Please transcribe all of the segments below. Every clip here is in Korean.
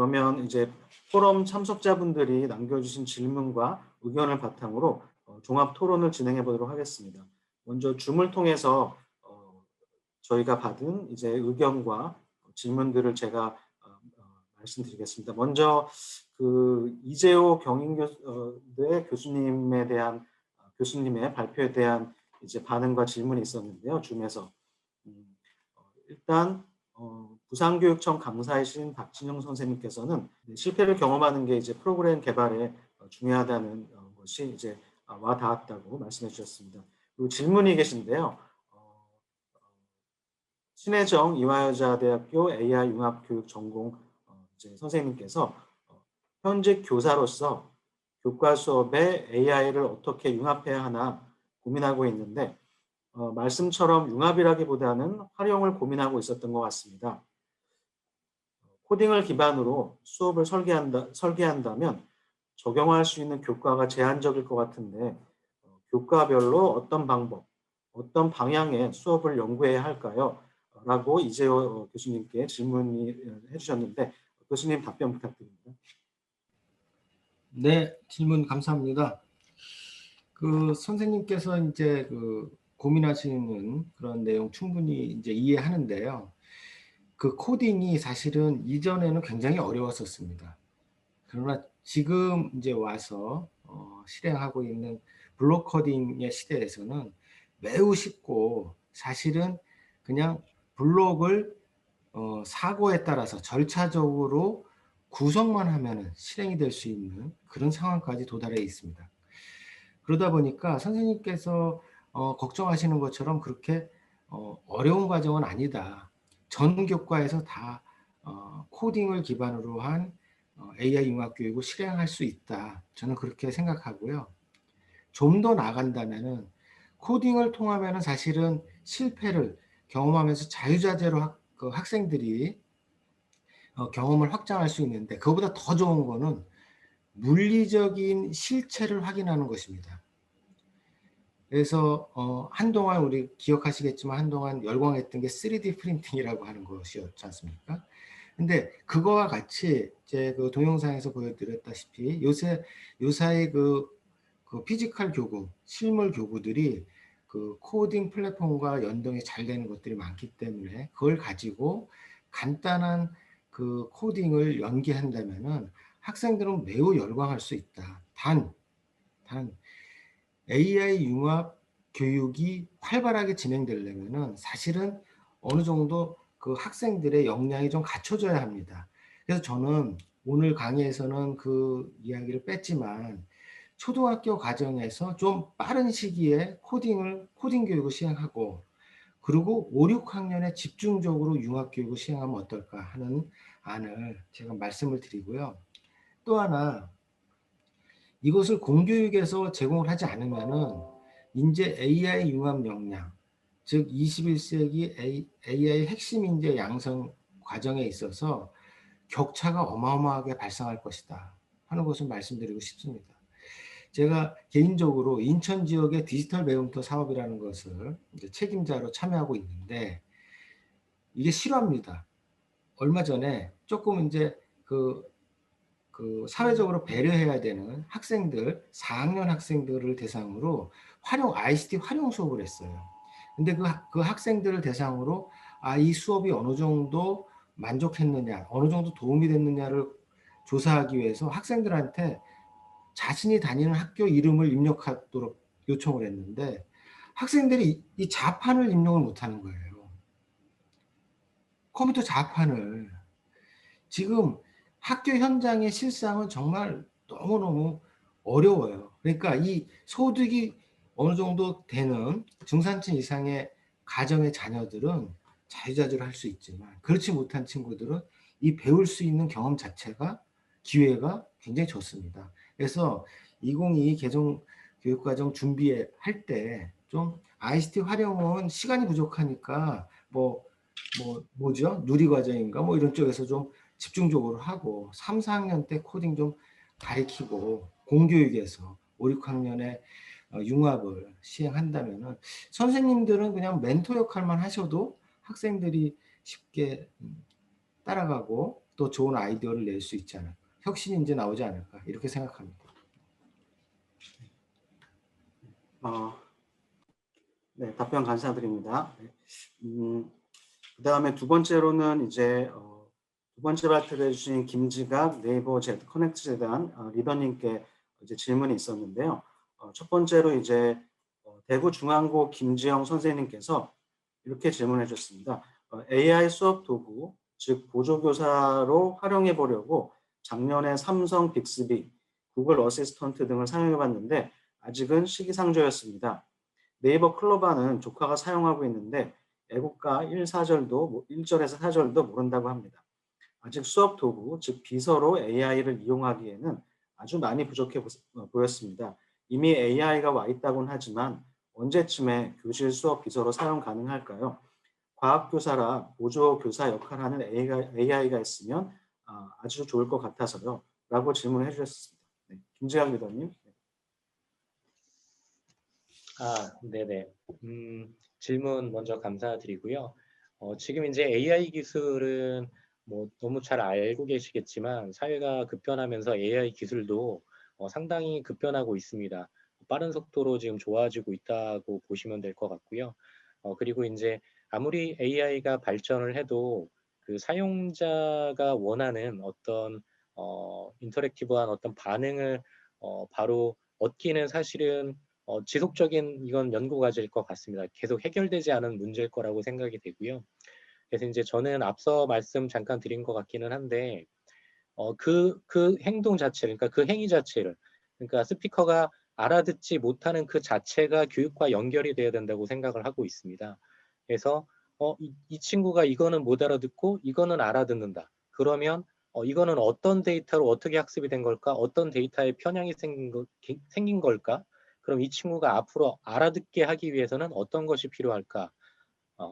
그러면 이제 포럼 참석자분들이 남겨주신 질문과 의견을 바탕으로 종합 토론을 진행해 보도록 하겠습니다. 먼저 줌을 통해서 저희가 받은 이제 의견과 질문들을 제가 말씀드리겠습니다. 먼저 그 이재호 경인대 교수님에 대한 교수님의 발표에 대한 이제 반응과 질문이 있었는데요. 줌에서 일단 부산교육청 강사이신 박진영 선생님께서는 실패를 경험하는 게 이제 프로그램 개발에 중요하다는 것이 이제 와 닿았다고 말씀해 주셨습니다. 그리고 질문이 계신데요. 신혜정 이화여자대학교 AI 융합교육 전공 이제 선생님께서 현직 교사로서 교과 수업에 AI를 어떻게 융합해야 하나 고민하고 있는데 말씀처럼 융합이라기보다는 활용을 고민하고 있었던 것 같습니다. 코딩을 기반으로 수업을 설계한다면 적용할 수 있는 교과가 제한적일 것 같은데 교과별로 어떤 방법, 어떤 방향의 수업을 연구해야 할까요? 라고 이재호 교수님께 질문해 주셨는데 교수님 답변 부탁드립니다. 네, 질문 감사합니다. 그 선생님께서 이제 그 고민하시는 그런 내용 충분히 이제 이해하는데요. 그 코딩이 사실은 이전에는 굉장히 어려웠었습니다. 그러나 지금 이제 와서 실행하고 있는 블록 코딩의 시대에서는 매우 쉽고 사실은 그냥 블록을 사고에 따라서 절차적으로 구성만 하면 실행이 될 수 있는 그런 상황까지 도달해 있습니다. 그러다 보니까 선생님께서 걱정하시는 것처럼 그렇게 어려운 과정은 아니다. 전 교과에서 다 코딩을 기반으로 한 AI 융합 교육을 실행할 수 있다. 저는 그렇게 생각하고요. 좀 더 나간다면은 코딩을 통하면은 사실은 실패를 경험하면서 자유자재로 그 학생들이 경험을 확장할 수 있는데 그거보다 더 좋은 거는 물리적인 실체를 확인하는 것입니다. 그래서 한동안 우리 기억하시겠지만 한동안 열광했던 게 3D 프린팅이라고 하는 것이었지 않습니까? 근데 그거와 같이 이제 그 동영상에서 보여드렸다시피 요사이 그 피지컬 교구, 실물 교구들이 그 코딩 플랫폼과 연동이 잘 되는 것들이 많기 때문에 그걸 가지고 간단한 그 코딩을 연기한다면은 학생들은 매우 열광할 수 있다. 단 AI 융합 교육이 활발하게 진행되려면은 사실은 어느 정도 그 학생들의 역량이 좀 갖춰져야 합니다. 그래서 저는 오늘 강의에서는 그 이야기를 뺐지만 초등학교 과정에서 좀 빠른 시기에 코딩 교육을 시행하고 그리고 5, 6학년에 집중적으로 융합 교육을 시행하면 어떨까 하는 안을 제가 말씀을 드리고요. 또 하나 이것을 공교육에서 제공을 하지 않으면은 인재 AI 융합 역량, 즉 21세기 AI 핵심 인재 양성 과정에 있어서 격차가 어마어마하게 발생할 것이다 하는 것을 말씀드리고 싶습니다. 제가 개인적으로 인천 지역의 디지털 배움터 사업이라는 것을 이제 책임자로 참여하고 있는데 이게 실화입니다. 얼마 전에 조금 이제 그 사회적으로 배려해야 되는 학생들, 4학년 학생들을 대상으로 ICT 활용 수업을 했어요. 근데 그 학생들을 대상으로 이 수업이 어느 정도 만족했느냐, 어느 정도 도움이 됐느냐를 조사하기 위해서 학생들한테 자신이 다니는 학교 이름을 입력하도록 요청을 했는데 학생들이 이 자판을 입력을 못하는 거예요. 컴퓨터 자판을. 지금 학교 현장의 실상은 정말 너무너무 어려워요. 그러니까 이 소득이 어느 정도 되는 중산층 이상의 가정의 자녀들은 자유자재로 할 수 있지만 그렇지 못한 친구들은 이 배울 수 있는 경험 자체가 기회가 굉장히 좋습니다. 그래서 2022 개정 교육과정 준비할 때 좀 ICT 활용은 시간이 부족하니까 뭐죠? 누리과정인가 뭐 이런 쪽에서 좀 집중적으로 하고 3, 4학년 때 코딩 좀 가르치고 공교육에서 5, 6학년에 융합을 시행한다면은 선생님들은 그냥 멘토 역할만 하셔도 학생들이 쉽게 따라가고 또 좋은 아이디어를 낼 수 있지 않을까. 혁신이 이제 나오지 않을까. 이렇게 생각합니다. 네, 답변 감사드립니다. 그다음에 두 번째로는 이제 두 번째 발표를 해주신 김지각 네이버 Z 커넥트 재단 리더님께 이제 질문이 있었는데요. 첫 번째로 이제 대구 중앙고 김지영 선생님께서 이렇게 질문해 주셨습니다. AI 수업 도구, 즉 보조교사로 활용해 보려고 작년에 삼성 빅스비, 구글 어시스턴트 등을 사용해 봤는데 아직은 시기상조였습니다. 네이버 클로바는 조카가 사용하고 있는데 애국가 1사절도 1절에서 4절도 모른다고 합니다. 아직 수업 도구, 즉 비서로 AI를 이용하기에는 아주 많이 부족해 보였습니다. 이미 AI가 와 있다고는 하지만 언제쯤에 교실 수업 비서로 사용 가능할까요? 과학교사라 보조교사 역할하는 AI가 있으면 아주 좋을 것 같아서요. 라고 질문을 해주셨습니다. 네, 김재학 리더님. 네네. 질문 먼저 감사드리고요. 지금 이제 AI 기술은 뭐 너무 잘 알고 계시겠지만 사회가 급변하면서 AI 기술도 상당히 급변하고 있습니다. 빠른 속도로 지금 좋아지고 있다고 보시면 될 것 같고요. 그리고 이제 아무리 AI가 발전을 해도 그 사용자가 원하는 어떤 인터랙티브한 어떤 반응을 바로 얻기는 사실은 지속적인 이건 연구 과제일 것 같습니다. 계속 해결되지 않은 문제일 거라고 생각이 되고요. 그래서 이제 저는 앞서 말씀 잠깐 드린 것 같기는 한데, 그 행동 자체를, 그러니까 그 행위 자체를, 그러니까 스피커가 알아듣지 못하는 그 자체가 교육과 연결이 돼야 된다고 생각을 하고 있습니다. 그래서 이 친구가 이거는 못 알아듣고 이거는 알아듣는다. 그러면 이거는 어떤 데이터로 어떻게 학습이 된 걸까? 어떤 데이터에 편향이 생긴 걸까? 그럼 이 친구가 앞으로 알아듣게 하기 위해서는 어떤 것이 필요할까?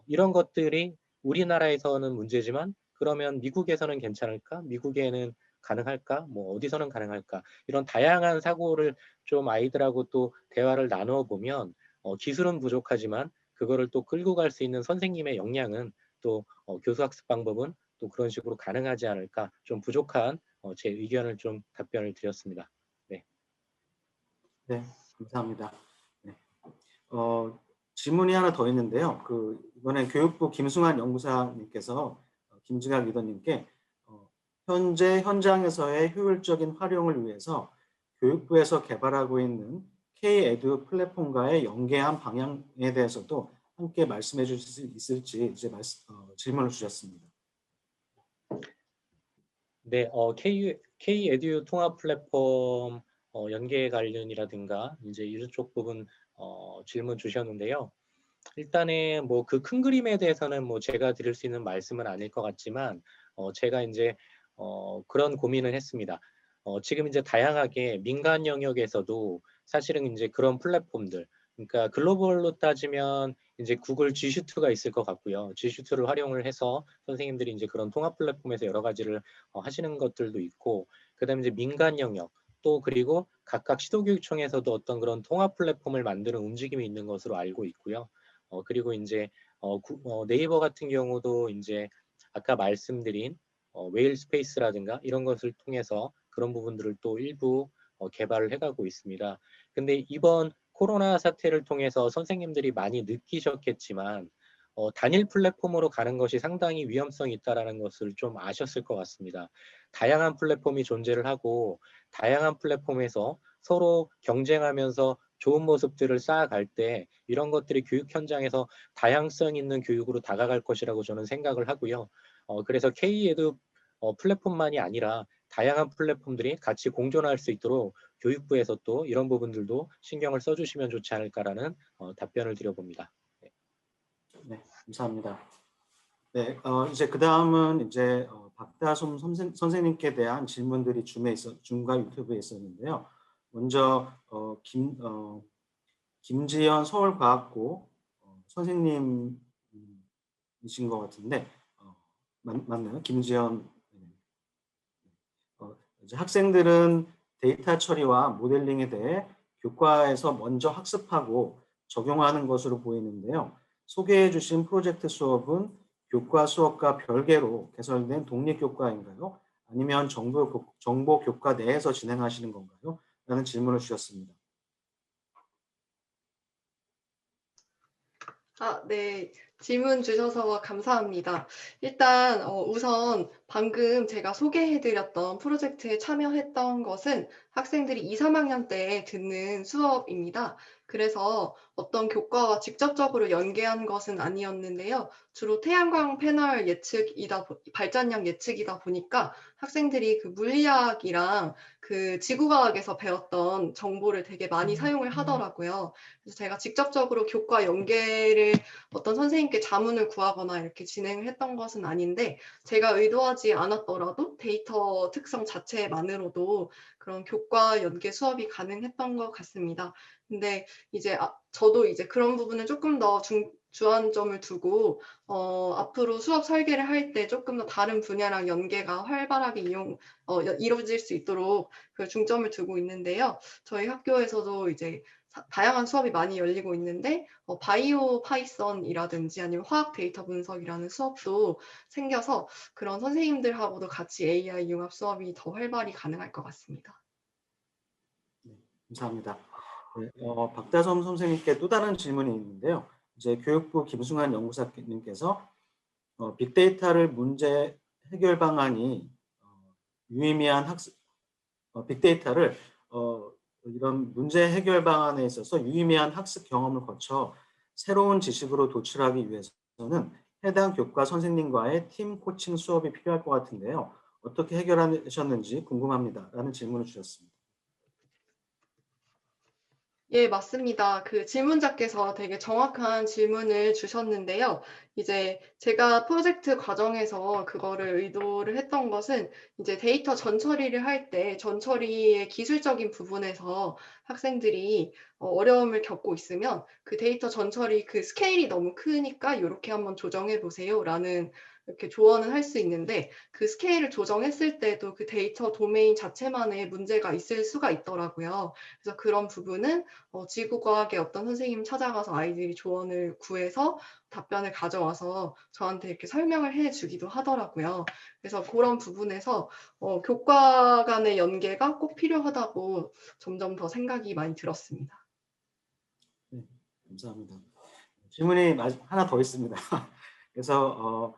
이런 것들이 우리나라에서는 문제지만 그러면 미국에서는 괜찮을까? 미국에는 가능할까? 뭐 어디서는 가능할까? 이런 다양한 사고를 좀 아이들하고 또 대화를 나누어 보면 기술은 부족하지만 그거를 또 끌고 갈 수 있는 선생님의 역량은 또 교수 학습 방법은 또 그런 식으로 가능하지 않을까? 좀 부족한 제 의견을 좀 답변을 드렸습니다. 네. 네, 감사합니다. 네. 질문이 하나 더 있는데요. 이번에 교육부 김승환 연구사님께서 김지각 리더님께 현재 현장에서의 효율적인 활용을 위해서 교육부에서 개발하고 있는 K-에듀 플랫폼과의 연계한 방향에 대해서도 함께 말씀해 주실 수 있을지 이제 질문을 주셨습니다. 네, K-에듀 통합 플랫폼 연계 관련이라든가 이제 이쪽 부분 질문 주셨는데요. 일단은 뭐 그 큰 그림에 대해서는 뭐 제가 드릴 수 있는 말씀은 아닐 것 같지만 제가 이제 그런 고민을 했습니다. 지금 이제 다양하게 민간 영역에서도 사실은 이제 그런 플랫폼들, 그러니까 글로벌로 따지면 이제 구글 G슈트가 있을 것 같고요. G슈트를 활용을 해서 선생님들이 이제 그런 통합 플랫폼에서 여러 가지를 하시는 것들도 있고, 그다음에 이제 민간 영역 또 그리고 각각 시도교육청에서도 어떤 그런 통합 플랫폼을 만드는 움직임이 있는 것으로 알고 있고요. 그리고 이제 네이버 같은 경우도 이제 아까 말씀드린 웨일 스페이스라든가 이런 것을 통해서 그런 부분들을 또 일부 개발을 해가고 있습니다. 근데 이번 코로나 사태를 통해서 선생님들이 많이 느끼셨겠지만 단일 플랫폼으로 가는 것이 상당히 위험성이 있다라는 것을 좀 아셨을 것 같습니다. 다양한 플랫폼이 존재를 하고 다양한 플랫폼에서 서로 경쟁하면서 좋은 모습들을 쌓아갈 때 이런 것들이 교육 현장에서 다양성 있는 교육으로 다가갈 것이라고 저는 생각을 하고요. 그래서 K-에듀 플랫폼만이 아니라 다양한 플랫폼들이 같이 공존할 수 있도록 교육부에서 또 이런 부분들도 신경을 써주시면 좋지 않을까라는 답변을 드려봅니다. 네. 네, 감사합니다. 네, 이제 그 다음은 이제 박다솜 선생님께 대한 질문들이 줌과 유튜브에 있었는데요. 먼저 김지연 서울과학고 선생님이신 것 같은데 맞나요? 김지연. 이제 학생들은 데이터 처리와 모델링에 대해 교과에서 먼저 학습하고 적용하는 것으로 보이는데요. 소개해 주신 프로젝트 수업은 교과 수업과 별개로 개설된 독립교과인가요? 아니면 정보 교과 내에서 진행하시는 건가요? 라는 질문을 주셨습니다. 네. 질문 주셔서 감사합니다. 일단 우선 방금 제가 소개해드렸던 프로젝트에 참여했던 것은 학생들이 2, 3학년 때 듣는 수업입니다. 그래서 어떤 교과와 직접적으로 연계한 것은 아니었는데요. 주로 태양광 패널 발전량 예측이다 보니까 학생들이 그 물리학이랑 그 지구과학에서 배웠던 정보를 되게 많이 사용을 하더라고요. 그래서 제가 직접적으로 교과 연계를 어떤 선생님께 자문을 구하거나 이렇게 진행을 했던 것은 아닌데, 제가 의도하지 않았더라도 데이터 특성 자체만으로도 그런 교과 연계 수업이 가능했던 것 같습니다. 근데 이제 저도 이제 그런 부분을 조금 더 주안점을 두고 앞으로 수업 설계를 할 때 조금 더 다른 분야랑 연계가 활발하게 이루어질 수 있도록 그 중점을 두고 있는데요. 저희 학교에서도 이제 다양한 수업이 많이 열리고 있는데 바이오 파이썬이라든지 아니면 화학 데이터 분석이라는 수업도 생겨서 그런 선생님들하고도 같이 AI 융합 수업이 더 활발히 가능할 것 같습니다. 네, 감사합니다. 네, 박다솜 선생님께 또 다른 질문이 있는데요. 이제 교육부 김승환 연구사님께서 빅데이터를 문제 해결 방안이 유의미한 빅데이터를 이런 문제 해결 방안에 있어서 유의미한 학습 경험을 거쳐 새로운 지식으로 도출하기 위해서는 해당 교과 선생님과의 팀 코칭 수업이 필요할 것 같은데요. 어떻게 해결하셨는지 궁금합니다. 라는 질문을 주셨습니다. 예, 맞습니다. 그 질문자께서 되게 정확한 질문을 주셨는데요. 이제 제가 프로젝트 과정에서 그거를 의도를 했던 것은 이제 데이터 전처리를 할 때 전처리의 기술적인 부분에서 학생들이 어려움을 겪고 있으면 그 데이터 전처리 그 스케일이 너무 크니까 이렇게 한번 조정해 보세요 라는 이렇게 조언을 할 수 있는데, 그 스케일을 조정했을 때도 그 데이터 도메인 자체만의 문제가 있을 수가 있더라고요. 그래서 그런 부분은 지구과학의 어떤 선생님 찾아가서 아이들이 조언을 구해서 답변을 가져와서 저한테 이렇게 설명을 해주기도 하더라고요. 그래서 그런 부분에서 교과 간의 연계가 꼭 필요하다고 점점 더 생각이 많이 들었습니다. 네, 감사합니다. 질문이 하나 더 있습니다. 그래서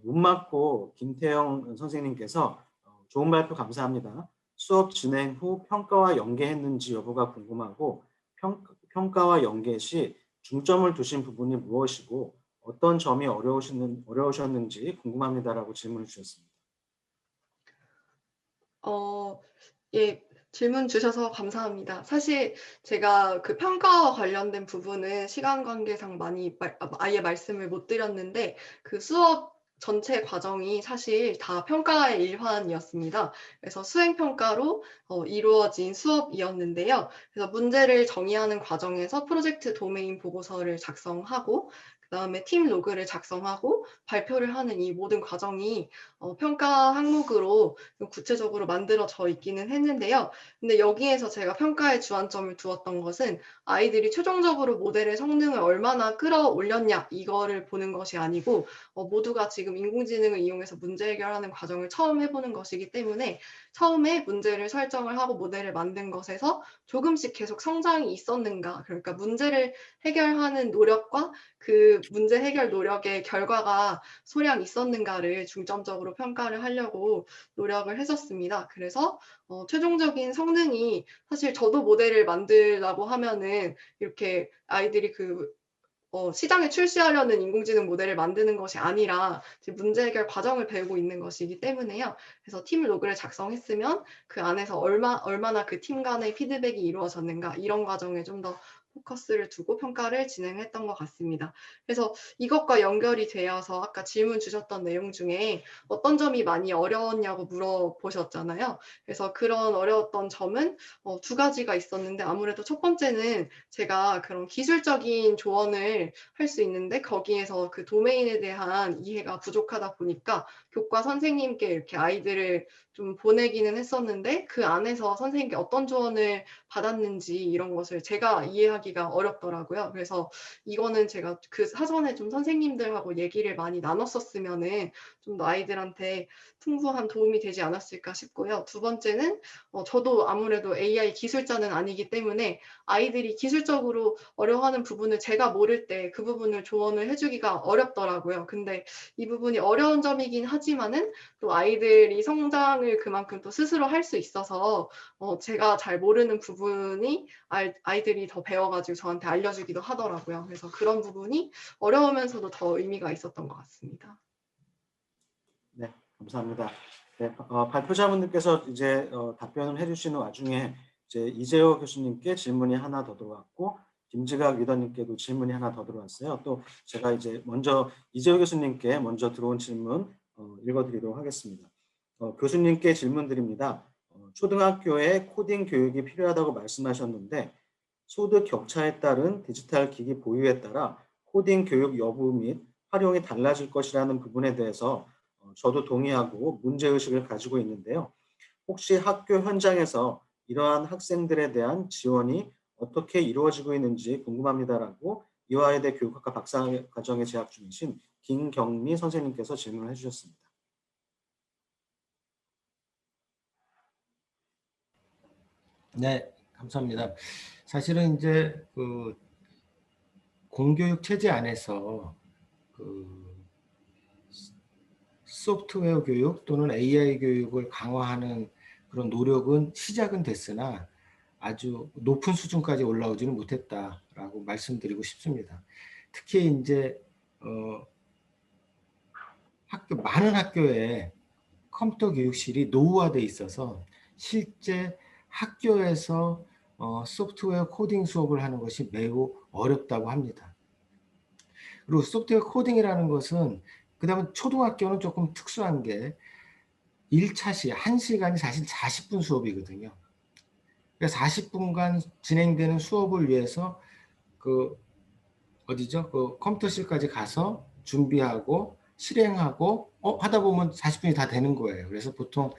문맞고 김태영 선생님께서 좋은 발표 감사합니다. 수업 진행 후 평가와 연계했는지 여부가 궁금하고 평가와 연계 시 중점을 두신 부분이 무엇이고 어떤 점이 어려우셨는지 궁금합니다라고 질문을 주셨습니다. 예, 질문 주셔서 감사합니다. 사실 제가 그 평가와 관련된 부분은 시간 관계상 아예 말씀을 못 드렸는데, 그 수업 전체 과정이 사실 다 평가의 일환이었습니다. 그래서 수행평가로 이루어진 수업이었는데요. 그래서 문제를 정의하는 과정에서 프로젝트 도메인 보고서를 작성하고 그다음에 팀 로그를 작성하고 발표를 하는 이 모든 과정이 평가 항목으로 구체적으로 만들어져 있기는 했는데요. 근데 여기에서 제가 평가에 주안점을 두었던 것은 아이들이 최종적으로 모델의 성능을 얼마나 끌어올렸냐 이거를 보는 것이 아니고 모두가 지금 인공지능을 이용해서 문제 해결하는 과정을 처음 해보는 것이기 때문에 처음에 문제를 설정을 하고 모델을 만든 것에서 조금씩 계속 성장이 있었는가, 그러니까 문제를 해결하는 노력과 그 문제 해결 노력의 결과가 소량 있었는가를 중점적으로 평가를 하려고 노력을 했었습니다. 그래서 최종적인 성능이, 사실 저도 모델을 만들라고 하면은 이렇게 아이들이 시장에 출시하려는 인공지능 모델을 만드는 것이 아니라 문제 해결 과정을 배우고 있는 것이기 때문에요. 그래서 팀 로그를 작성했으면 그 안에서 얼마나 그 팀 간의 피드백이 이루어졌는가, 이런 과정에 좀 더 포커스를 두고 평가를 진행했던 것 같습니다. 그래서 이것과 연결이 되어서 아까 질문 주셨던 내용 중에 어떤 점이 많이 어려웠냐고 물어보셨잖아요. 그래서 그런 어려웠던 점은 두 가지가 있었는데, 아무래도 첫 번째는 제가 그런 기술적인 조언을 할 수 있는데 거기에서 그 도메인에 대한 이해가 부족하다 보니까 교과 선생님께 이렇게 아이들을 좀 보내기는 했었는데 그 안에서 선생님께 어떤 조언을 받았는지 이런 것을 제가 이해하기가 어렵더라고요. 그래서 이거는 제가 그 사전에 좀 선생님들하고 얘기를 많이 나눴었으면은 좀 더 아이들한테 풍부한 도움이 되지 않았을까 싶고요. 두 번째는 저도 아무래도 AI 기술자는 아니기 때문에 아이들이 기술적으로 어려워하는 부분을 제가 모를 때 그 부분을 조언을 해주기가 어렵더라고요. 근데 이 부분이 어려운 점이긴 하지만은 또 아이들이 성장을 그만큼 또 스스로 할 수 있어서 제가 잘 모르는 부분이 아이들이 더 배워가지고 저한테 알려주기도 하더라고요. 그래서 그런 부분이 어려우면서도 더 의미가 있었던 것 같습니다. 네, 감사합니다. 네, 발표자분들께서 이제 답변을 해주시는 와중에 이제 이재호 교수님께 질문이 하나 더 들어왔고 김지각 리더님께도 질문이 하나 더 들어왔어요. 또 제가 이제 먼저 이재호 교수님께 먼저 들어온 질문 읽어드리도록 하겠습니다. 교수님께 질문 드립니다. 초등학교에 코딩 교육이 필요하다고 말씀하셨는데 소득 격차에 따른 디지털 기기 보유에 따라 코딩 교육 여부 및 활용이 달라질 것이라는 부분에 대해서 저도 동의하고 문제의식을 가지고 있는데요. 혹시 학교 현장에서 이러한 학생들에 대한 지원이 어떻게 이루어지고 있는지 궁금합니다라고 이화여대 교육학과 박사과정에 재학 중이신 김경미 선생님께서 질문을 해주셨습니다. 네, 감사합니다. 사실은 이제 그 공교육 체제 안에서 그 소프트웨어 교육 또는 AI 교육을 강화하는 그런 노력은 시작은 됐으나 아주 높은 수준까지 올라오지는 못했다라고 말씀드리고 싶습니다. 특히 이제 많은 학교에 컴퓨터 교육실이 노후화돼 있어서 실제 학교에서 소프트웨어 코딩 수업을 하는 것이 매우 어렵다고 합니다. 그리고 소프트웨어 코딩이라는 것은 그다음에 초등학교는 조금 특수한 게 1차시 1시간이 사실 40분 수업이거든요. 그러니까 40분간 진행되는 수업을 위해서 그 어디죠? 그 컴퓨터실까지 가서 준비하고 실행하고 하다 보면 40분이 다 되는 거예요. 그래서 보통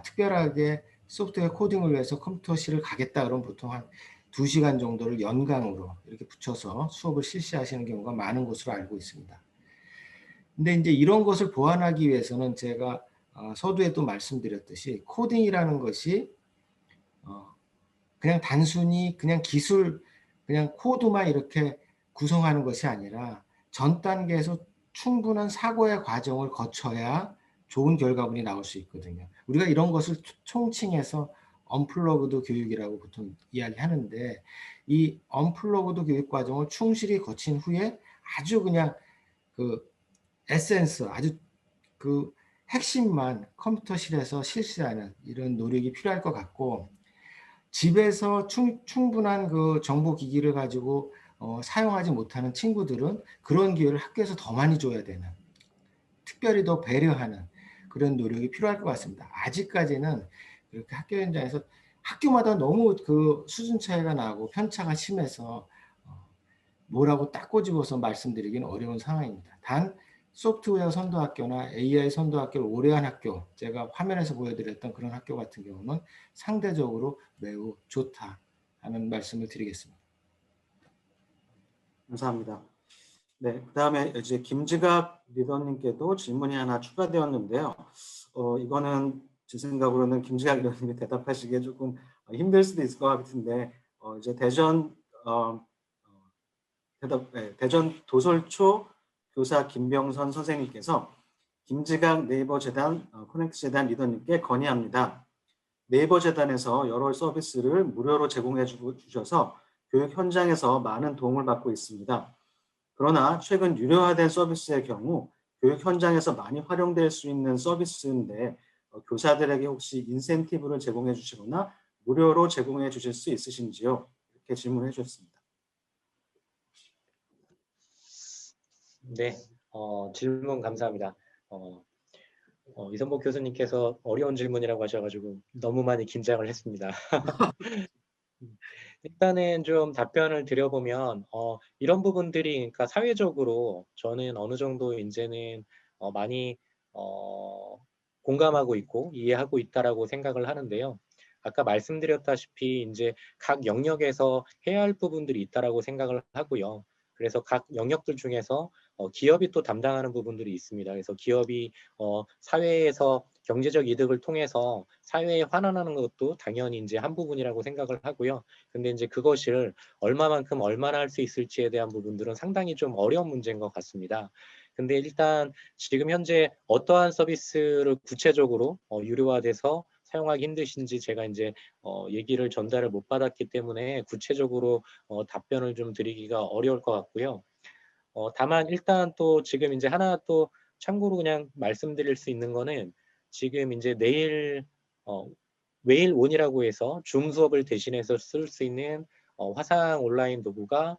특별하게 소프트웨어 코딩을 위해서 컴퓨터실을 가겠다 그러면 보통 한 2시간 정도를 연강으로 이렇게 붙여서 수업을 실시하시는 경우가 많은 것으로 알고 있습니다. 근데 이제 이런 것을 보완하기 위해서는 제가 서두에도 말씀드렸듯이 코딩이라는 것이 그냥 단순히 그냥 기술 그냥 코드만 이렇게 구성하는 것이 아니라 전 단계에서 충분한 사고의 과정을 거쳐야 좋은 결과물이 나올 수 있거든요. 우리가 이런 것을 총칭해서 언플러그드 교육이라고 보통 이야기하는데 이 언플러그드 교육 과정을 충실히 거친 후에 아주 그냥 그 에센스 아주 그 핵심만 컴퓨터실에서 실시하는 이런 노력이 필요할 것 같고 집에서 충분한 그 정보 기기를 가지고 사용하지 못하는 친구들은 그런 기회를 학교에서 더 많이 줘야 되는 특별히 더 배려하는 그런 노력이 필요할 것 같습니다. 아직까지는 그렇게 학교 현장에서 학교마다 너무 그 수준 차이가 나고 편차가 심해서 뭐라고 딱 꼬집어서 말씀드리기는 어려운 상황입니다. 단 소프트웨어 선도학교나 AI 선도학교를 오래 한 학교, 제가 화면에서 보여드렸던 그런 학교 같은 경우는 상대적으로 매우 좋다 하는 말씀을 드리겠습니다. 감사합니다. 네, 그다음에 이제 김지각 리더님께도 질문이 하나 추가되었는데요. 이거는 제 생각으로는 김지각 리더님이 대답하시기에 조금 힘들 수도 있을 것 같은데 이제 대전 도솔초 교사 김병선 선생님께서 김지각 네이버 재단 코넥트 재단 리더님께 건의합니다. 네이버 재단에서 여러 서비스를 무료로 제공해 주셔서 교육 현장에서 많은 도움을 받고 있습니다. 그러나 최근 유료화된 서비스의 경우 교육 현장에서 많이 활용될 수 있는 서비스인데 교사들에게 혹시 인센티브를 제공해 주시거나 무료로 제공해 주실 수 있으신지요? 이렇게 질문해 주셨습니다. 네, 질문 감사합니다. 이선복 교수님께서 어려운 질문이라고 하셔가지고 너무 많이 긴장을 했습니다. 일단은 좀 답변을 드려보면 이런 부분들이 그러니까 사회적으로 저는 어느 정도 이제는 많이 공감하고 있고 이해하고 있다라고 생각을 하는데요. 아까 말씀드렸다시피 이제 각 영역에서 해야 할 부분들이 있다라고 생각을 하고요. 그래서 각 영역들 중에서 기업이 또 담당하는 부분들이 있습니다. 그래서 기업이 사회에서 경제적 이득을 통해서 사회에 환원하는 것도 당연히 이제 한 부분이라고 생각을 하고요. 근데 이제 그것을 얼마만큼 얼마나 할 수 있을지에 대한 부분들은 상당히 좀 어려운 문제인 것 같습니다. 근데 일단 지금 현재 어떠한 서비스를 구체적으로 유료화돼서 사용하기 힘드신지 제가 이제 얘기를 전달을 못 받았기 때문에 구체적으로 답변을 좀 드리기가 어려울 것 같고요. 다만 일단 또 지금 이제 하나 또 참고로 그냥 말씀드릴 수 있는 거는 지금 이제 내일 웨일 온이라고 해서 줌 수업을 대신해서 쓸 수 있는 화상 온라인 도구가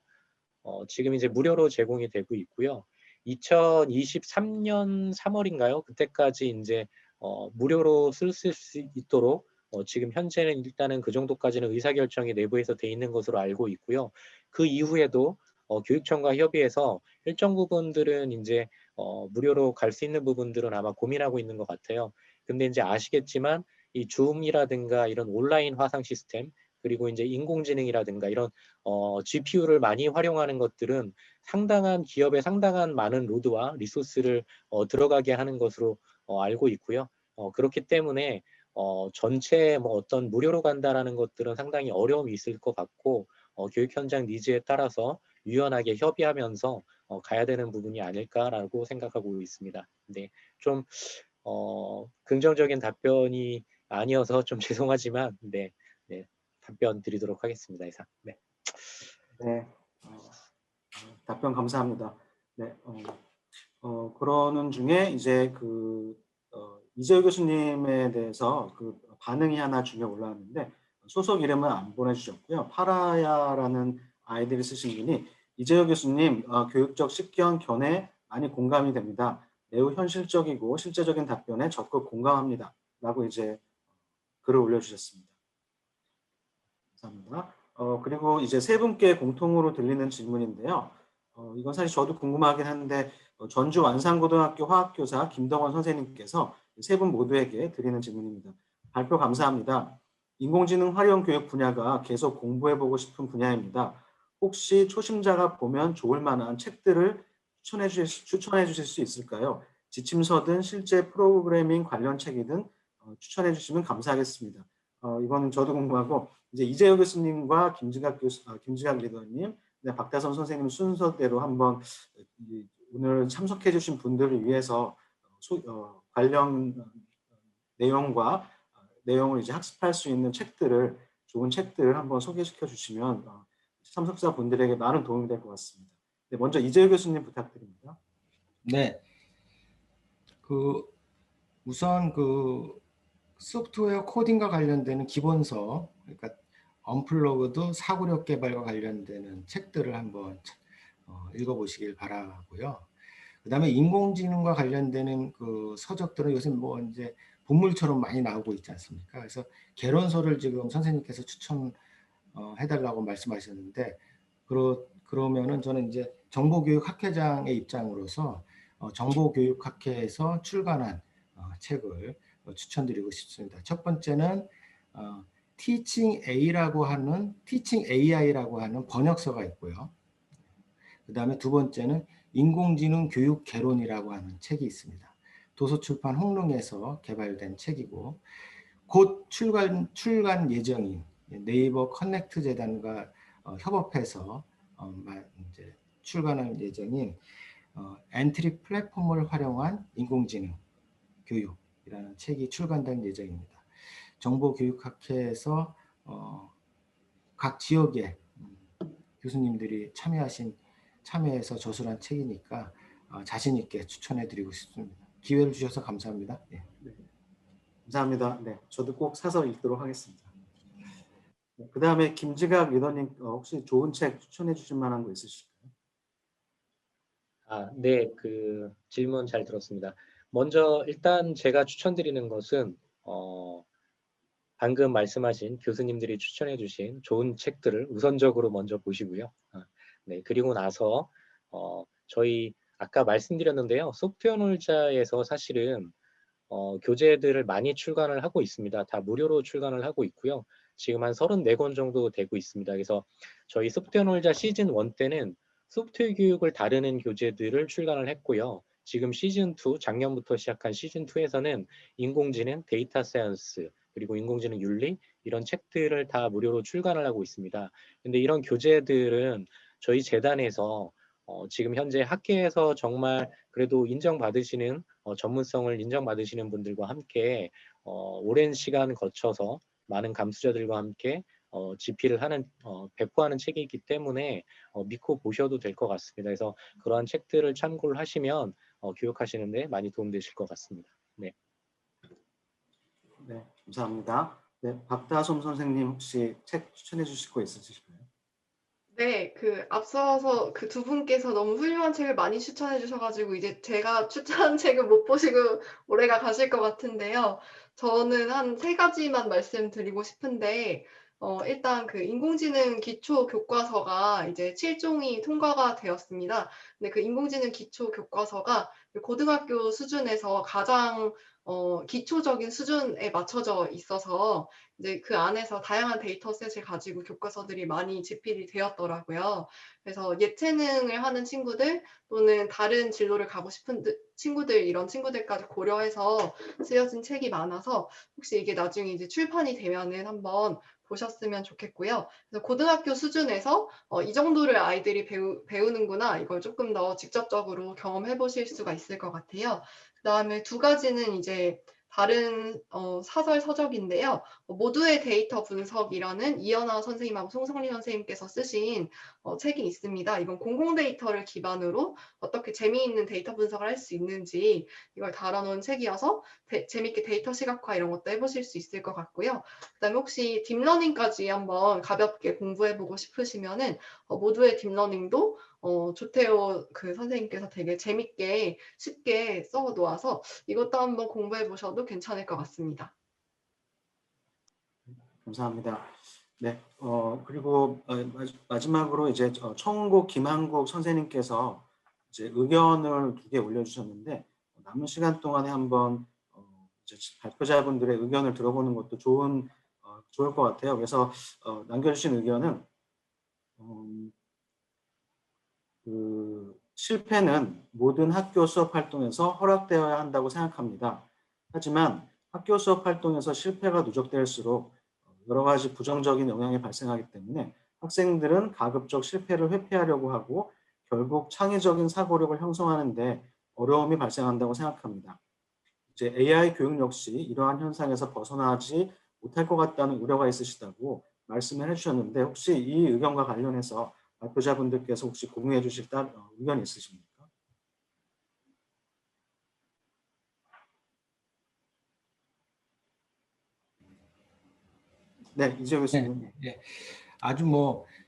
지금 이제 무료로 제공이 되고 있고요. 2023년 3월인가요? 그때까지 이제 무료로 쓸 수 있도록 지금 현재는 일단은 그 정도까지는 의사결정이 내부에서 돼 있는 것으로 알고 있고요. 그 이후에도 교육청과 협의해서 일정 부분들은 이제 무료로 갈 수 있는 부분들은 아마 고민하고 있는 것 같아요. 근데 이제 아시겠지만 이 줌이라든가 이런 온라인 화상 시스템 그리고 이제 인공지능이라든가 이런 GPU를 많이 활용하는 것들은 상당한 기업에 상당한 많은 로드와 리소스를 들어가게 하는 것으로 알고 있고요. 그렇기 때문에 전체 뭐 어떤 무료로 간다라는 것들은 상당히 어려움이 있을 것 같고 교육 현장 니즈에 따라서 유연하게 협의하면서 가야 되는 부분이 아닐까라고 생각하고 있습니다. 근데 좀 긍정적인 답변이 아니어서 좀 죄송하지만 네, 네 답변 드리도록 하겠습니다. 이상. 네. 네, 답변 감사합니다. 네, 그러는 중에 이제 이재호 교수님에 대해서 그 반응이 하나 중에 올라왔는데 소속 이름은 안 보내주셨고요. 파라야라는 아이디를 쓰신 분이 이재호 교수님 교육적 식견 견해 많이 공감이 됩니다. 매우 현실적이고 실제적인 답변에 적극 공감합니다. 라고 이제 글을 올려주셨습니다. 감사합니다. 그리고 이제 세 분께 공통으로 들리는 질문인데요. 이건 사실 저도 궁금하긴 한데 전주 완산고등학교 화학교사 김덕원 선생님께서 세 분 모두에게 드리는 질문입니다. 발표 감사합니다. 인공지능 활용 교육 분야가 계속 공부해보고 싶은 분야입니다. 혹시 초심자가 보면 좋을 만한 책들을 추천해 주실 수 있을까요? 지침서든 실제 프로그래밍 관련 책이든 추천해 주시면 감사하겠습니다. 이거는 저도 궁금하고 이제 이재호 교수님과 김지각 리더님, 네, 박다선 선생님 순서대로 한번 오늘 참석해 주신 분들을 위해서 관련 내용과 내용을 이제 학습할 수 있는 책들을 좋은 책들을 한번 소개시켜 주시면 참석자 분들에게 많은 도움이 될 것 같습니다. 네, 먼저 이재호 교수님 부탁드립니다. 네, 우선 소프트웨어 코딩과 관련되는 기본서, 그러니까 언플러그드 사고력 개발과 관련되는 책들을 한번 읽어보시길 바라고요. 그다음에 인공지능과 관련되는 그 서적들은 요새 뭐 이제 본물처럼 많이 나오고 있지 않습니까? 그래서 개론서를 지금 선생님께서 추천해달라고 말씀하셨는데 그러면은 저는 이제 정보교육학회장의 입장으로서 정보교육학회에서 출간한 책을 추천드리고 싶습니다. 첫 번째는 Teaching AI라고 하는 번역서가 있고요. 그 다음에 두 번째는 인공지능 교육 개론이라고 하는 책이 있습니다. 도서출판 홍릉에서 개발된 책이고 곧 출간 예정인 네이버 커넥트 재단과 협업해서 이제 출간할 예정인 엔트리 플랫폼을 활용한 인공지능 교육이라는 책이 출간될 예정입니다. 정보교육학회에서 각 지역의 교수님들이 참여해서 저술한 책이니까 자신 있게 추천해드리고 싶습니다. 기회를 주셔서 감사합니다. 네. 네, 감사합니다. 네, 저도 꼭 사서 읽도록 하겠습니다. 네, 그 다음에 김지각 리더님 혹시 좋은 책 추천해 주실 만한 거 있으실까요? 네, 그 질문 잘 들었습니다. 먼저 일단 제가 추천드리는 것은 방금 말씀하신 교수님들이 추천해 주신 좋은 책들을 우선적으로 먼저 보시고요. 네, 그리고 나서 저희 아까 말씀드렸는데요. 소프트웨어 놀자에서 사실은 교재들을 많이 출간을 하고 있습니다. 다 무료로 출간을 하고 있고요. 지금 한 34권 정도 되고 있습니다. 그래서 저희 소프트웨어 놀자 시즌 1 때는 소프트웨어 교육을 다루는 교재들을 출간을 했고요. 지금 시즌 2, 작년부터 시작한 시즌 2에서는 인공지능, 데이터 사이언스, 그리고 인공지능 윤리 이런 책들을 다 무료로 출간을 하고 있습니다. 근데 이런 교재들은 저희 재단에서 지금 현재 학계에서 정말 그래도 인정받으시는 전문성을 인정받으시는 분들과 함께 오랜 시간 거쳐서 많은 감수자들과 함께 집필을 하는 배포하는 책이기 때문에 믿고 보셔도 될 것 같습니다. 그래서 그러한 책들을 참고를 하시면 교육하시는데 많이 도움되실 것 같습니다. 네. 네, 감사합니다. 네, 박다솜 선생님 혹시 책 추천해 주실 거 있으실까요? 네, 앞서서 그 두 분께서 너무 훌륭한 책을 많이 추천해 주셔가지고 이제 제가 추천한 책을 못 보시고 오래가 가실 것 같은데요. 저는 한 세 가지만 말씀드리고 싶은데, 일단 인공지능 기초 교과서가 이제 7종이 통과가 되었습니다. 근데 인공지능 기초 교과서가 고등학교 수준에서 가장 기초적인 수준에 맞춰져 있어서 이제 그 안에서 다양한 데이터셋을 가지고 교과서들이 많이 집필이 되었더라고요. 그래서 예체능을 하는 친구들 또는 다른 진로를 가고 싶은 친구들, 이런 친구들까지 고려해서 쓰여진 책이 많아서 혹시 이게 나중에 이제 출판이 되면은 한번 보셨으면 좋겠고요. 그래서 고등학교 수준에서 이 정도를 아이들이 배우는구나, 이걸 조금 더 직접적으로 경험해 보실 수가 있을 것 같아요. 그다음에 두 가지는 이제 다른 사설 서적인데요. 모두의 데이터 분석이라는 이연아 선생님하고 송성리 선생님께서 쓰신 책이 있습니다. 이건 공공 데이터를 기반으로 어떻게 재미있는 데이터 분석을 할 수 있는지 이걸 다뤄놓은 책이어서 재미있게 데이터 시각화 이런 것도 해보실 수 있을 것 같고요. 그다음에 혹시 딥러닝까지 한번 가볍게 공부해보고 싶으시면은 모두의 딥러닝도 조태호 선생님께서 되게 재밌게 쉽게 써 놓아서 이것도 한번 공부해 보셔도 괜찮을 것 같습니다. 감사합니다. 네, 그리고 마지막으로 이제 청운국 김한국 선생님께서 이제 의견을 2개 올려주셨는데 남은 시간 동안에 한번 이제 발표자분들의 의견을 들어보는 것도 좋을 것 같아요. 그래서 남겨주신 의견은 실패는 모든 학교 수업 활동에서 허락되어야 한다고 생각합니다. 하지만 학교 수업 활동에서 실패가 누적될수록 여러 가지 부정적인 영향이 발생하기 때문에 학생들은 가급적 실패를 회피하려고 하고 결국 창의적인 사고력을 형성하는 데 어려움이 발생한다고 생각합니다. 이제 AI 교육 역시 이러한 현상에서 벗어나지 못할 것 같다는 우려가 있으시다고 말씀을 해주셨는데 혹시 이 의견과 관련해서 발표자분들께서 혹시 공유해 주실 의견이 있으십니까? 네, 이재호 교수님. 네. 아주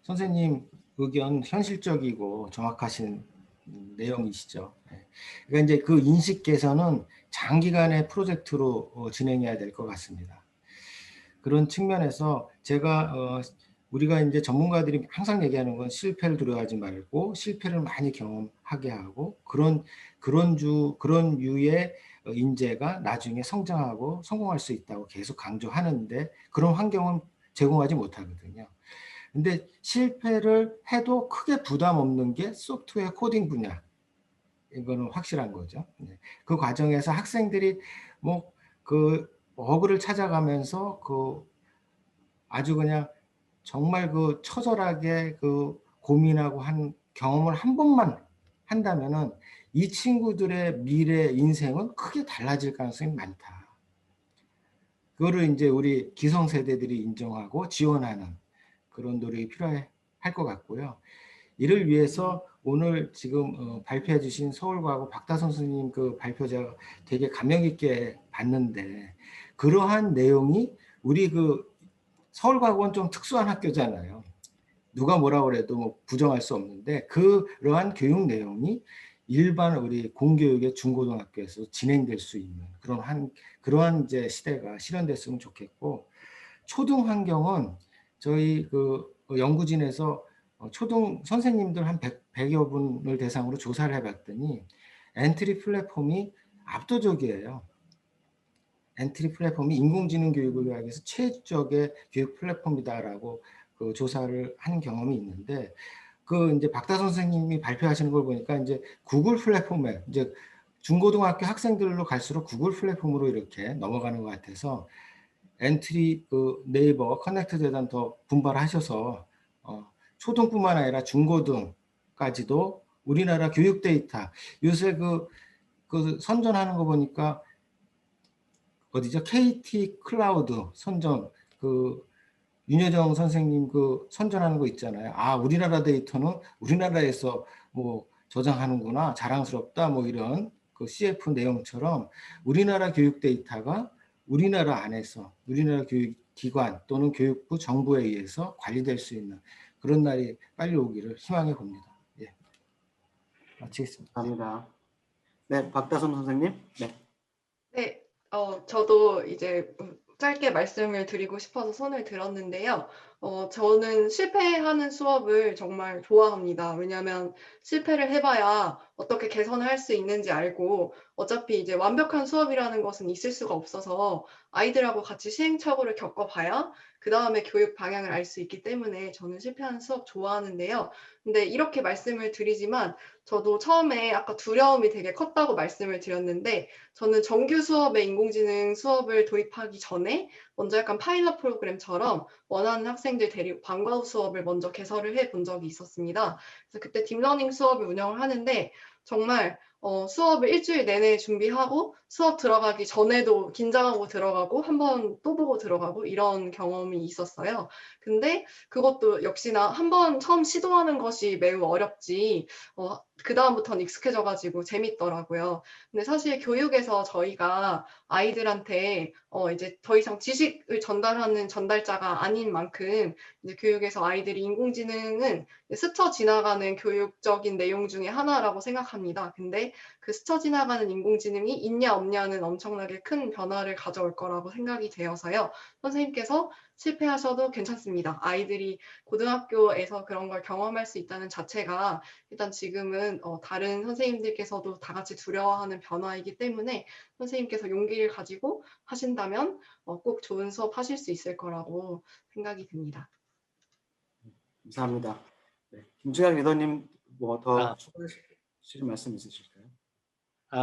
선생님 의견 현실적이고 정확하신 내용이시죠. 그러니까 이제 그 인식 개선은 장기간의 프로젝트로 진행해야 될 것 같습니다. 그런 측면에서 제가 우리가 이제 전문가들이 항상 얘기하는 건 실패를 두려워하지 말고 실패를 많이 경험하게 하고 그런 유의 인재가 나중에 성장하고 성공할 수 있다고 계속 강조하는데 그런 환경은 제공하지 못하거든요. 근데 실패를 해도 크게 부담 없는 게 소프트웨어 코딩 분야. 이거는 확실한 거죠. 그 과정에서 학생들이 버그를 찾아가면서 아주 그냥 정말 처절하게 고민하고 한 경험을 한 번만 한다면은 이 친구들의 미래 인생은 크게 달라질 가능성이 많다. 그거를 이제 우리 기성세대들이 인정하고 지원하는 그런 노력이 필요할 것 같고요. 이를 위해서 오늘 지금 발표해 주신 서울과고 박다솜 선생님 발표자 되게 감명 깊게 봤는데 그러한 내용이 우리 서울과고는 좀 특수한 학교잖아요. 누가 뭐라 그래도 부정할 수 없는데 그러한 교육 내용이 일반 우리 공교육의 중고등학교에서 진행될 수 있는 그러한 이제 시대가 실현됐으면 좋겠고 초등 환경은 저희 연구진에서 초등 선생님들 한 100여 분을 대상으로 조사를 해봤더니 엔트리 플랫폼이 압도적이에요. 엔트리 플랫폼이 인공지능 교육을 위하기 위해서 최적의 교육 플랫폼이다라고 그 조사를 한 경험이 있는데, 그 이제 박다 선생님이 발표하시는 걸 보니까 이제 구글 플랫폼에 이제 중고등학교 학생들로 갈수록 구글 플랫폼으로 이렇게 넘어가는 것 같아서 엔트리 그 네이버 커넥트 재단 더 분발하셔서 초등뿐만 아니라 중고등까지도 우리나라 교육 데이터 요새 그 선전하는 거 보니까 어디죠? KT 클라우드 선전 그 윤여정 선생님 그 선전하는 거 있잖아요. 아, 우리나라 데이터는 우리나라에서 뭐 저장하는구나, 자랑스럽다, 뭐 이런 그 CF 내용처럼 우리나라 교육 데이터가 우리나라 안에서 우리나라 교육기관 또는 교육부 정부에 의해서 관리될 수 있는 그런 날이 빨리 오기를 희망해 봅니다. 예, 마치겠습니다. 감사합니다. 네, 박다솜 선생님. 네. 네, 저도 이제 짧게 말씀을 드리고 싶어서 손을 들었는데요. 저는 실패하는 수업을 정말 좋아합니다. 왜냐하면 실패를 해봐야 어떻게 개선을 할 수 있는지 알고 어차피 이제 완벽한 수업이라는 것은 있을 수가 없어서 아이들하고 같이 시행착오를 겪어봐야 그 다음에 교육 방향을 알 수 있기 때문에 저는 실패하는 수업 좋아하는데요. 근데 이렇게 말씀을 드리지만 저도 처음에 아까 두려움이 되게 컸다고 말씀을 드렸는데 저는 정규 수업에 인공지능 수업을 도입하기 전에 먼저 약간 파일럿 프로그램처럼 원하는 학생들 데리고 방과 후 수업을 먼저 개설을 해본 적이 있었습니다. 그래서 그때 딥러닝 수업을 운영을 하는데 정말 수업을 일주일 내내 준비하고 수업 들어가기 전에도 긴장하고 들어가고 한 번 또 보고 들어가고 이런 경험이 있었어요. 근데 그것도 역시나 한 번 처음 시도하는 것이 매우 어렵지 그 다음부터는 익숙해져가지고 재밌더라고요. 근데 사실 교육에서 저희가 아이들한테 이제 더 이상 지식을 전달하는 전달자가 아닌 만큼 이제 교육에서 아이들이 인공지능은 스쳐 지나가는 교육적인 내용 중에 하나라고 생각합니다. 근데 그 스쳐 지나가는 인공지능이 있냐 없냐는 엄청나게 큰 변화를 가져올 거라고 생각이 되어서요. 선생님께서 실패하셔도 괜찮습니다. 아이들이 고등학교에서 그런 걸 경험할 수 있다는 자체가 일단 지금은 다른 선생님들께서도 다 같이 두려워하는 변화이기 때문에 선생님께서 용기를 가지고 하신다면 꼭 좋은 수업 하실 수 있을 거라고 생각이 듭니다. 감사합니다. 네, 김지각 리더님 뭐 더 아, 추가하실 말씀 있으실까요?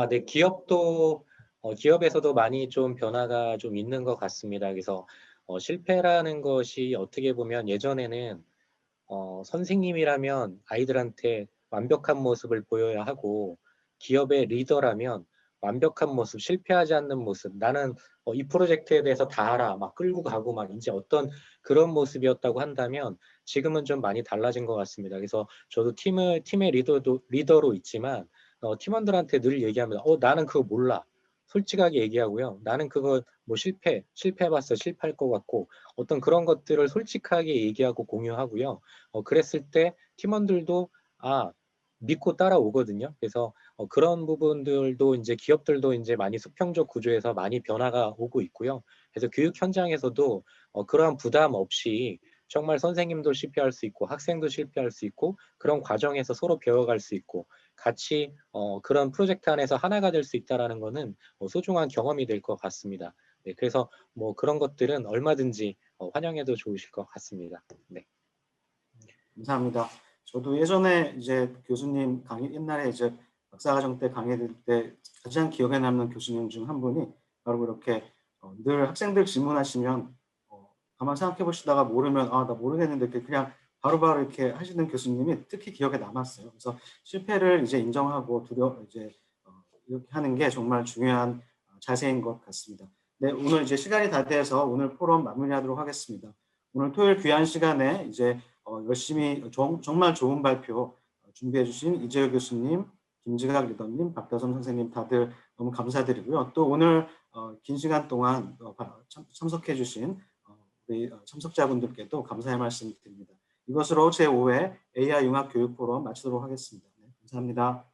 네, 기업에서도 많이 좀 변화가 좀 있는 것 같습니다. 그래서 실패라는 것이 어떻게 보면 예전에는 선생님이라면 아이들한테 완벽한 모습을 보여야 하고 기업의 리더라면 완벽한 모습, 실패하지 않는 모습, 나는 이 프로젝트에 대해서 다 알아, 막 끌고 가고 막 이제 어떤 그런 모습이었다고 한다면 지금은 좀 많이 달라진 것 같습니다. 그래서 저도 팀의 리더로 있지만 팀원들한테 늘 얘기합니다. 나는 그거 몰라. 솔직하게 얘기하고요. 나는 그거 뭐 실패해봤어, 실패할 것 같고 어떤 그런 것들을 솔직하게 얘기하고 공유하고요. 그랬을 때 팀원들도 믿고 따라오거든요. 그래서 그런 부분들도 이제 기업들도 이제 많이 수평적 구조에서 많이 변화가 오고 있고요. 그래서 교육 현장에서도 그러한 부담 없이 정말 선생님도 실패할 수 있고 학생도 실패할 수 있고 그런 과정에서 서로 배워갈 수 있고 같이 그런 프로젝트 안에서 하나가 될 수 있다라는 거는 소중한 경험이 될 것 같습니다. 네, 그래서 뭐 그런 것들은 얼마든지 환영해도 좋으실 것 같습니다. 네. 감사합니다. 저도 예전에 이제 교수님 옛날에 이제 박사과정 때 강의 들 때 가장 기억에 남는 교수님 중 한 분이 바로 그렇게 늘 학생들 질문하시면 가만 생각해 보시다가 모르면 나 모르겠는데 이렇게 그냥 바로바로 이렇게 하시는 교수님이 특히 기억에 남았어요. 그래서 실패를 이제 인정하고 이제 이렇게 하는 게 정말 중요한 자세인 것 같습니다. 네, 오늘 이제 시간이 다 돼서 오늘 포럼 마무리하도록 하겠습니다. 오늘 토요일 귀한 시간에 이제 열심히 정말 좋은 발표 준비해 주신 이재호 교수님, 김지각 리더님, 박다솜 선생님 다들 너무 감사드리고요. 또 오늘 긴 시간 동안 참석해 주신 우리 참석자분들께도 감사의 말씀 드립니다. 이것으로 제5회 AI 융합 교육 포럼 마치도록 하겠습니다. 네, 감사합니다.